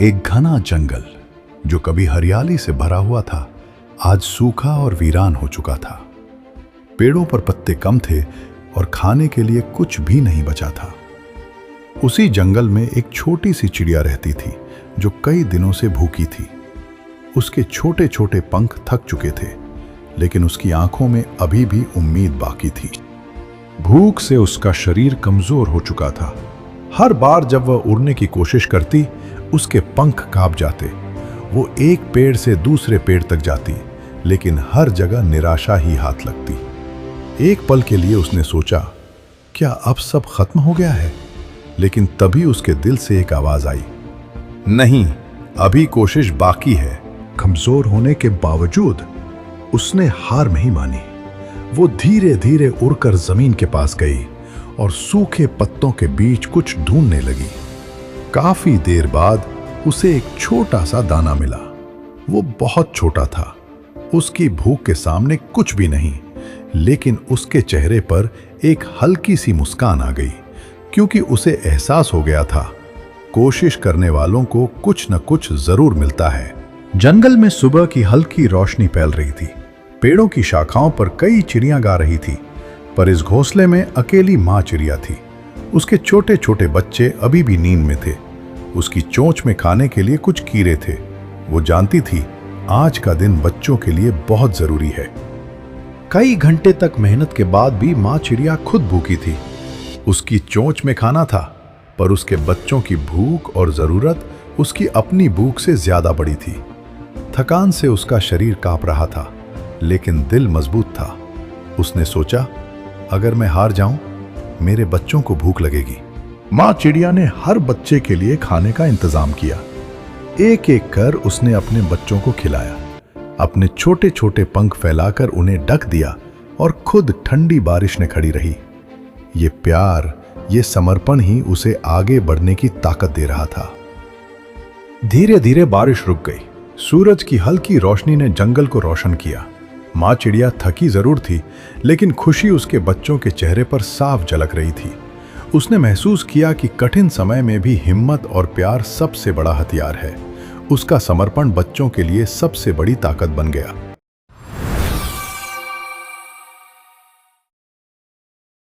एक घना जंगल जो कभी हरियाली से भरा हुआ था, आज सूखा और वीरान हो चुका था। पेड़ों पर पत्ते कम थे और खाने के लिए कुछ भी नहीं बचा था। उसी जंगल में एक छोटी सी चिड़िया रहती थी जो कई दिनों से भूखी थी। उसके छोटे छोटे पंख थक चुके थे, लेकिन उसकी आंखों में अभी भी उम्मीद बाकी थी। भूख से उसका शरीर कमजोर हो चुका था। हर बार जब वह उड़ने की कोशिश करती, उसके पंख कांप जाते। वो एक पेड़ से दूसरे पेड़ तक जाती, लेकिन हर जगह निराशा ही हाथ लगती। एक पल के लिए उसने सोचा, क्या अब सब खत्म हो गया है? लेकिन तभी उसके दिल से एक आवाज आई, नहीं, अभी कोशिश बाकी है। कमजोर होने के बावजूद उसने हार नहीं मानी। वो धीरे धीरे उड़कर जमीन के पास गई और सूखे पत्तों के बीच कुछ ढूंढने लगी। काफी देर बाद उसे एक छोटा सा दाना मिला। वो बहुत छोटा था, उसकी भूख के सामने कुछ भी नहीं, लेकिन उसके चेहरे पर एक हल्की सी मुस्कान आ गई, क्योंकि उसे एहसास हो गया था, कोशिश करने वालों को कुछ न कुछ जरूर मिलता है। जंगल में सुबह की हल्की रोशनी फैल रही थी। पेड़ों की शाखाओं पर कई चिड़ियां गा रही थी, पर इस घोंसले में अकेली मां चिड़िया थी। उसके छोटे छोटे बच्चे अभी भी नींद में थे। उसकी चोंच में खाने के लिए कुछ कीड़े थे। वो जानती थी, आज का दिन बच्चों के लिए बहुत जरूरी है। कई घंटे तक मेहनत के बाद भी मां चिड़िया खुद भूखी थी। उसकी चोंच में खाना था, पर उसके बच्चों की भूख और जरूरत उसकी अपनी भूख से ज्यादा बड़ी थी। थकान से उसका शरीर कांप रहा था, लेकिन दिल मजबूत था। उसने सोचा, अगर मैं हार जाऊं, मेरे बच्चों को भूख लगेगी। मां चिड़िया ने हर बच्चे के लिए खाने का इंतजाम किया। एक एक कर उसने अपने बच्चों को खिलाया। अपने छोटे छोटे पंख फैलाकर उन्हें ढक दिया और खुद ठंडी बारिश में खड़ी रही। ये प्यार, ये समर्पण ही उसे आगे बढ़ने की ताकत दे रहा था। धीरे धीरे बारिश रुक गई। सूरज की हल्की रोशनी ने जंगल को रोशन किया। मां चिड़िया थकी जरूर थी, लेकिन खुशी उसके बच्चों के चेहरे पर साफ झलक रही थी। उसने महसूस किया कि कठिन समय में भी हिम्मत और प्यार सबसे बड़ा हथियार है। उसका समर्पण बच्चों के लिए सबसे बड़ी ताकत बन गया।